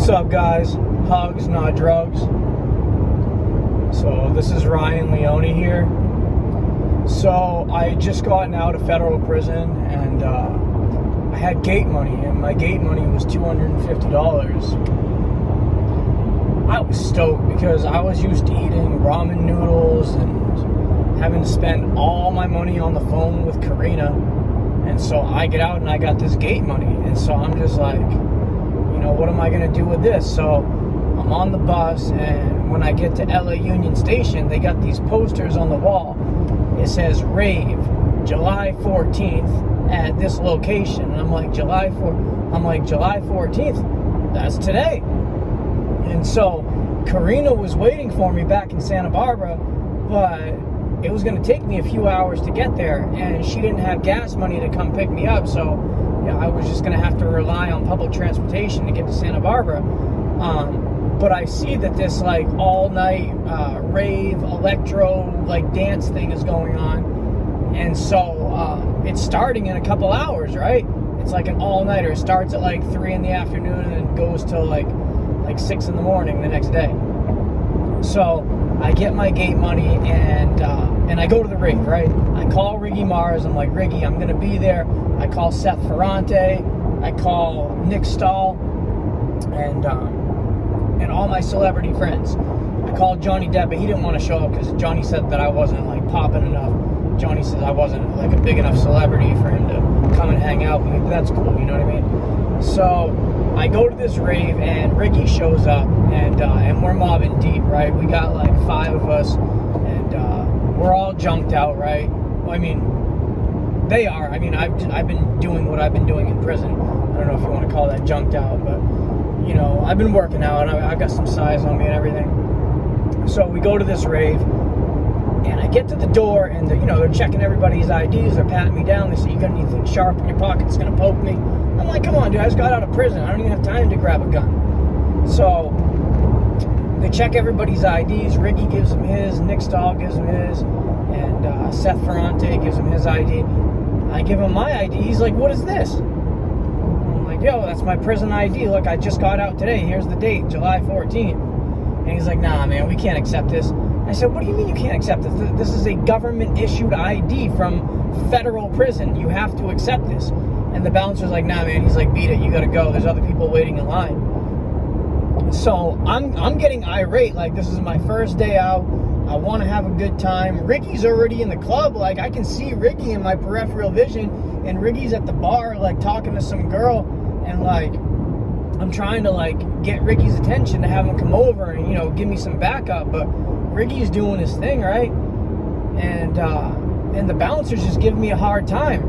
What's up, guys? Hugs, not drugs. So this is Ryan Leone here. So I just gotten out of federal prison, and I had gate money, and my gate money was $250. I was stoked because I was used to eating ramen noodles and having to spend all my money on the phone with Karina. And so I get out and I got this gate money, and so I'm just like, what am I going to do with this? So I'm on the bus, and when I get to LA Union Station, they got these posters on the wall. It says rave July 14th at this location. And I'm like, July 14th? That's today. And so Karina was waiting for me back in Santa Barbara, but it was going to take me a few hours to get there, and she didn't have gas money to come pick me up, so I was just going to have to rely on public transportation to get to Santa Barbara. But I see that this all-night rave electro dance thing is going on, and so it's starting in a couple hours, right? It's like an all-nighter. It starts at 3 in the afternoon and then goes till 6 in the morning the next day. So I get my gate money, and I go to the rave, right? I call Riggy Mars. I'm like, Riggy, I'm going to be there. I call Seth Ferrante. I call Nick Stahl, and all my celebrity friends. I called Johnny Depp, but he didn't want to show up because Johnny said that I wasn't popping enough. Johnny says I wasn't a big enough celebrity for him to come and hang out with me. But that's cool, you know what I mean? So I go to this rave, and Riggy shows up, and we're mobbing deep, right? We got 5 of us, and we're all junked out, right? Well, I mean, they are. I mean, I've been doing what I've been doing in prison. I don't know if you want to call that junked out, but I've been working out, and I've got some size on me and everything. So we go to this rave, and I get to the door, and they're checking everybody's IDs. They're patting me down. They say, you got anything sharp in your pocket that's gonna poke me? I'm like, come on, dude, I just got out of prison. I don't even have time to grab a gun. So they check everybody's IDs. Riggy gives him his, Nick Stahl gives him his, and Seth Ferrante gives him his ID. I give him my ID. He's like, what is this? I'm like, yo, that's my prison ID. Look, I just got out today. Here's the date, July 14th. And he's like, nah, man, we can't accept this. I said, what do you mean you can't accept this? This is a government-issued ID from federal prison. You have to accept this. And the bouncer's like, nah, man. He's like, beat it. You got to go. There's other people waiting in line. So I'm getting irate. This is my first day out. I want to have a good time. Riggy's already in the club. I can see Riggy in my peripheral vision. And Riggy's at the bar, talking to some girl. And, I'm trying to, get Riggy's attention to have him come over and, give me some backup. But Riggy's doing his thing, right? And the bouncers just give me a hard time.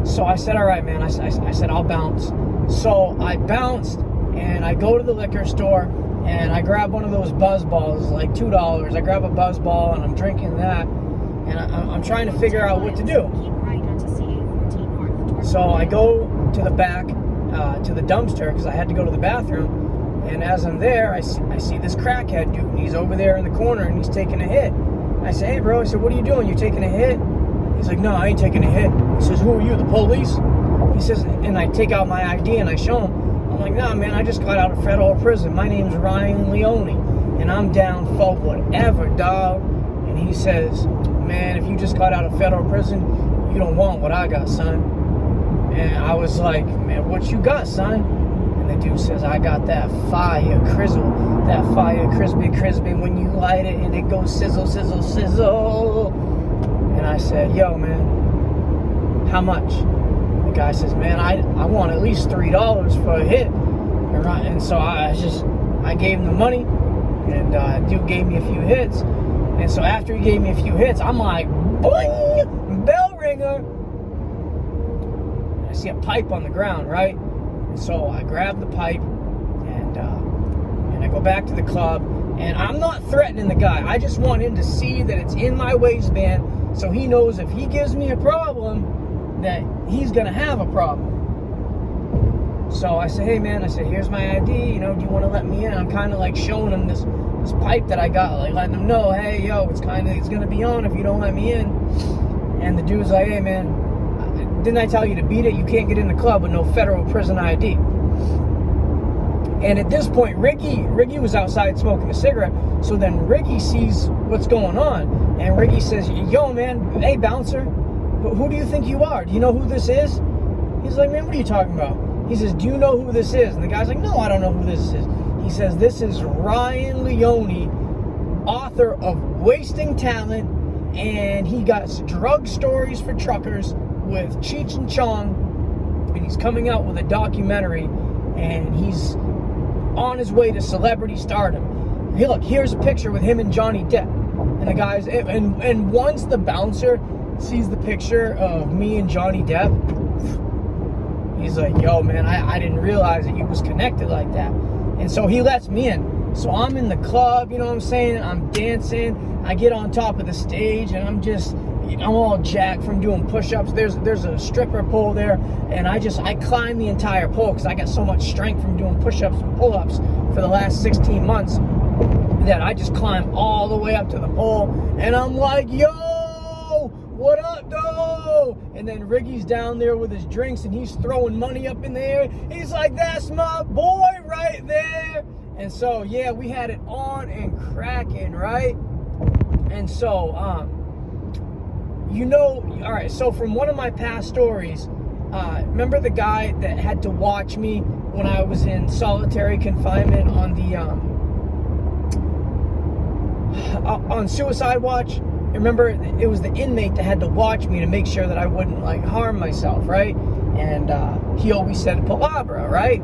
So I said, all right, man. I said, I'll bounce. So I bounced, and I go to the liquor store, and I grab one of those buzz balls, $2. I grab a buzz ball, and I'm drinking that, and I'm trying to figure out what to do. So I go to the back, to the dumpster, because I had to go to the bathroom. And as I'm there, I see this crackhead dude, and he's over there in the corner, and he's taking a hit. I say, hey, bro, I said, what are you doing? You taking a hit? He's like, no, I ain't taking a hit. He says, who are you, the police? He says, and I take out my ID, and I show him. I'm like, nah, man, I just got out of federal prison. My name's Ryan Leone, and I'm down for whatever, dog. And he says, man, if you just got out of federal prison, you don't want what I got, son. And I was like, man, what you got, son? And the dude says, I got that fire crizzle, that fire crispy when you light it and it goes sizzle, sizzle, sizzle. And I said, yo, man, how much? The guy says, man, I want at least $3 for a hit. And so I gave him the money, and dude gave me a few hits. And so after he gave me a few hits, I'm like, boing, bell ringer. I see a pipe on the ground, right? And so I grab the pipe, and I go back to the club, and I'm not threatening the guy. I just want him to see that it's in my waistband, so he knows if he gives me a problem, that he's gonna have a problem. So I say, hey man, I said, here's my ID, do you want to let me in? I'm kind of showing him this pipe that I got, letting him know, hey, yo, it's gonna be on if you don't let me in. And the dude's like, hey man, didn't I tell you to beat it? You can't get in the club with no federal prison ID. And at this point, Riggy was outside smoking a cigarette. So then Riggy sees what's going on. And Riggy says, yo, man, hey, bouncer, who do you think you are? Do you know who this is? He's like, man, what are you talking about? He says, do you know who this is? And the guy's like, no, I don't know who this is. He says, this is Ryan Leone, author of Wasting Talent. And he got drug stories for truckers with Cheech and Chong. And he's coming out with a documentary. And he's on his way to celebrity stardom. Hey, look, here's a picture with him and Johnny Depp. And the guys, and once the bouncer sees the picture of me and Johnny Depp, he's like, yo, man, I didn't realize that you was connected like that. And so he lets me in. So I'm in the club, you know what I'm saying? I'm dancing. I get on top of the stage, and I'm all jacked from doing push-ups. There's a stripper pole there, and I climb the entire pole because I got so much strength from doing push-ups and pull-ups for the last 16 months that I just climb all the way up to the pole, and I'm like, yo, what up, though? And then Riggy's down there with his drinks, and he's throwing money up in the air. He's like, that's my boy right there. And so, yeah, we had it on and cracking, right? And so, all right, so from one of my past stories, remember the guy that had to watch me when I was in solitary confinement on the, on suicide watch? Remember, it was the inmate that had to watch me to make sure that I wouldn't, like, harm myself, right? And he always said palabra, right?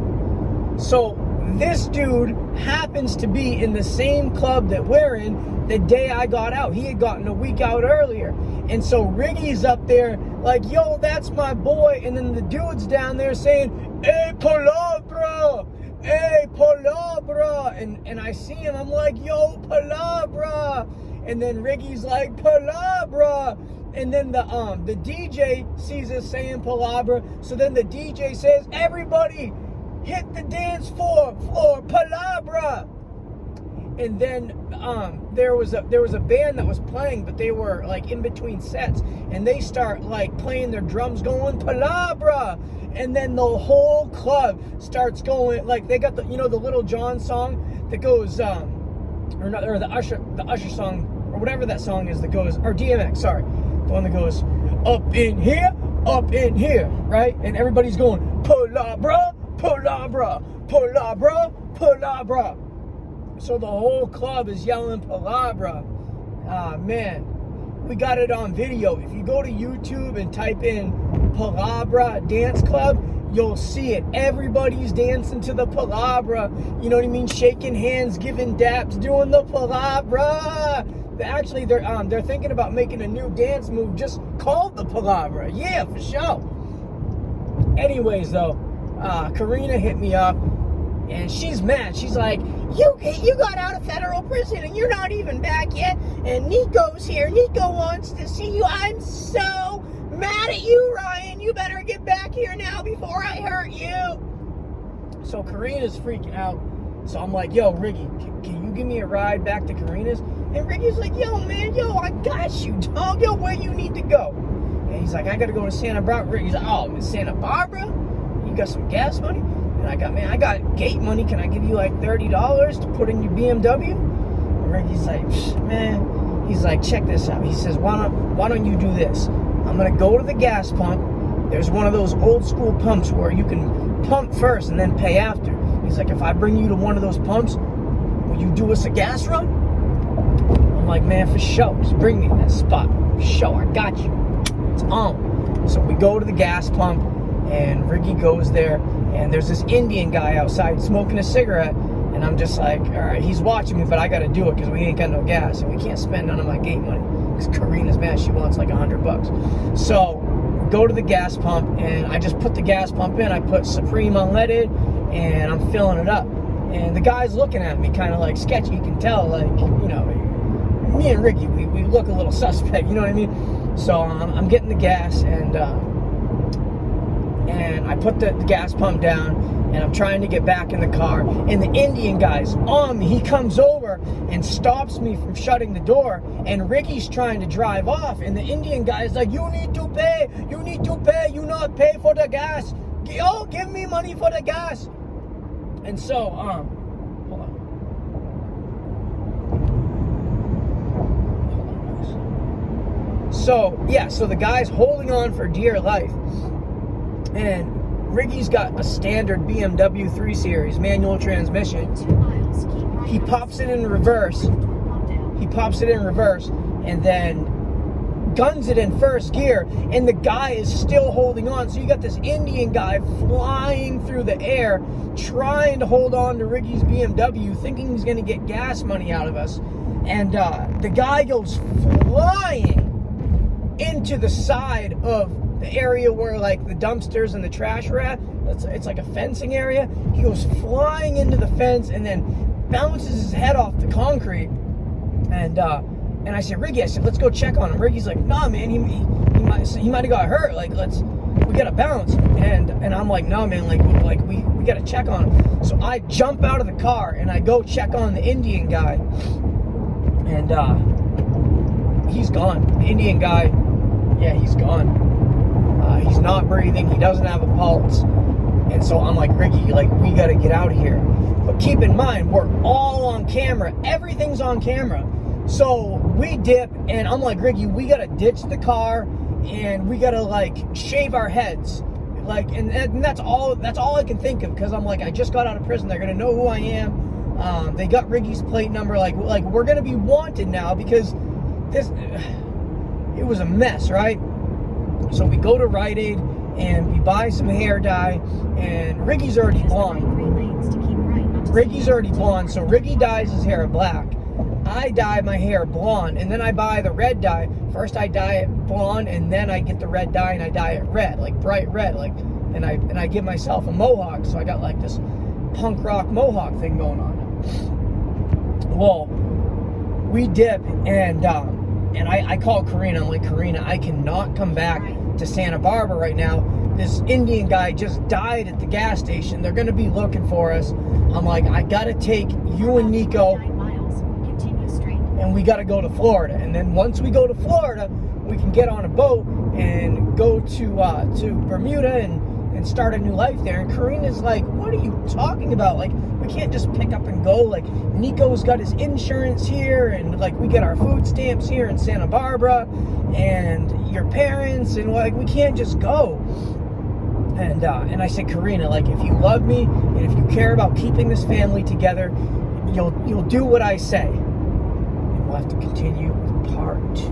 So this dude happens to be in the same club that we're in the day I got out. He had gotten a week out earlier. And so Riggy's up there like, yo, that's my boy. And then the dude's down there saying, hey, palabra, hey, palabra. And I see him, I'm like, yo, palabra. And then Riggy's like, palabra. And then the DJ sees us saying palabra. So then the DJ says, everybody, hit the dance floor, palabra. And then there was a band that was playing, but they were like in between sets, and they start like playing their drums, going palabra. And then the whole club starts going, like, they got the Little John song that goes or the Usher song, or whatever that song is that goes, or DMX, sorry, the one that goes up in here, right? And everybody's going palabra, palabra, palabra, palabra. So the whole club is yelling palabra. Man, we got it on video. If you go to YouTube and type in palabra dance club, you'll see it. Everybody's dancing to the palabra. You know what I mean? Shaking hands, giving daps, doing the palabra. Actually, they're thinking about making a new dance move just called the palabra. Yeah, for sure. Anyways, though, Karina hit me up, and she's mad. She's like, you got out of federal prison and you're not even back yet. And Nico's here. Nico wants to see you. I'm so mad at you, Ryan. You better get back here now before I hurt you. So Karina's freaking out. So I'm like, yo, Riggy, can you give me a ride back to Karina's? And Riggy's like, yo, man, I got you, dog. Yo, where you need to go? And he's like, I got to go to Santa Barbara. He's like, oh, in Santa Barbara? You got some gas money? And I got gate money. Can I give you like $30 to put in your BMW? And Riggy's like, man. He's like, check this out. He says, why don't you do this? I'm going to go to the gas pump. There's one of those old school pumps where you can pump first and then pay after. He's like, if I bring you to one of those pumps, will you do us a gas run? I'm like, man, for sure. Just bring me to that spot. For sure, I got you. It's on. So we go to the gas pump, and Riggy goes there, and there's this Indian guy outside smoking a cigarette, and I'm just like, all right, he's watching me, but I got to do it because we ain't got no gas, and we can't spend none of my gate money because Karina's mad. She wants like $100. So we go to the gas pump, and I just put the gas pump in. I put Supreme unleaded, and I'm filling it up. And the guy's looking at me kind of like sketchy. You can tell, like, me and Riggy, we look a little suspect, you know what I mean? So I'm getting the gas, and I put the gas pump down, and I'm trying to get back in the car, and the Indian guy's on me. He comes over and stops me from shutting the door, and Riggy's trying to drive off, and the Indian guy's like, you need to pay, you not pay for the gas. Give me money for the gas. And so, hold on. So, yeah, so the guy's holding on for dear life. And Riggy's got a standard BMW 3 Series manual transmission. He pops it in reverse. And then guns it in first gear, and the guy is still holding on. So you got this Indian guy flying through the air, trying to hold on to Riggy's BMW, thinking he's going to get gas money out of us. And the guy goes flying into the side of the area where like the dumpsters and the trash are at. It's like a fencing area. He goes flying into the fence and then bounces his head off the concrete. And I said, Riggy, let's go check on him. Riggy's like, nah, man, he might have got hurt. Like, we gotta bounce. And I'm like, no, man, like we gotta check on him. So I jump out of the car and I go check on the Indian guy. And he's gone. The Indian guy, yeah, he's gone. He's not breathing. He doesn't have a pulse. And so I'm like, Riggy, like, we gotta get out of here. But keep in mind, we're all on camera. Everything's on camera. So we dip, and I'm like, Riggy, we gotta ditch the car, and we gotta like shave our heads, like, and that's all I can think of, because I'm like, I just got out of prison. They're gonna know who I am. They got Riggy's plate number. Like we're gonna be wanted now because it was a mess, right? So we go to Rite Aid and we buy some hair dye, and Riggy's already blonde. So Riggy dyes his hair black. I dye my hair blonde, and then I buy the red dye. First I dye it blonde, and then I get the red dye and I dye it red, like bright red, like, and I give myself a mohawk, so I got like this punk rock mohawk thing going on. Well, we dip, and I call Karina. I'm like, Karina, I cannot come back to Santa Barbara right now. This Indian guy just died at the gas station. They're gonna be looking for us. I'm like, I gotta take you and Nico, and we gotta go to Florida. And then once we go to Florida, we can get on a boat and go to Bermuda and start a new life there. And Karina's like, what are you talking about? Like, we can't just pick up and go. Like, Nico's got his insurance here, and like we get our food stamps here in Santa Barbara, and your parents, and like we can't just go. And I said, Karina, like, if you love me and if you care about keeping this family together, you'll do what I say. And we'll have to continue with part 2.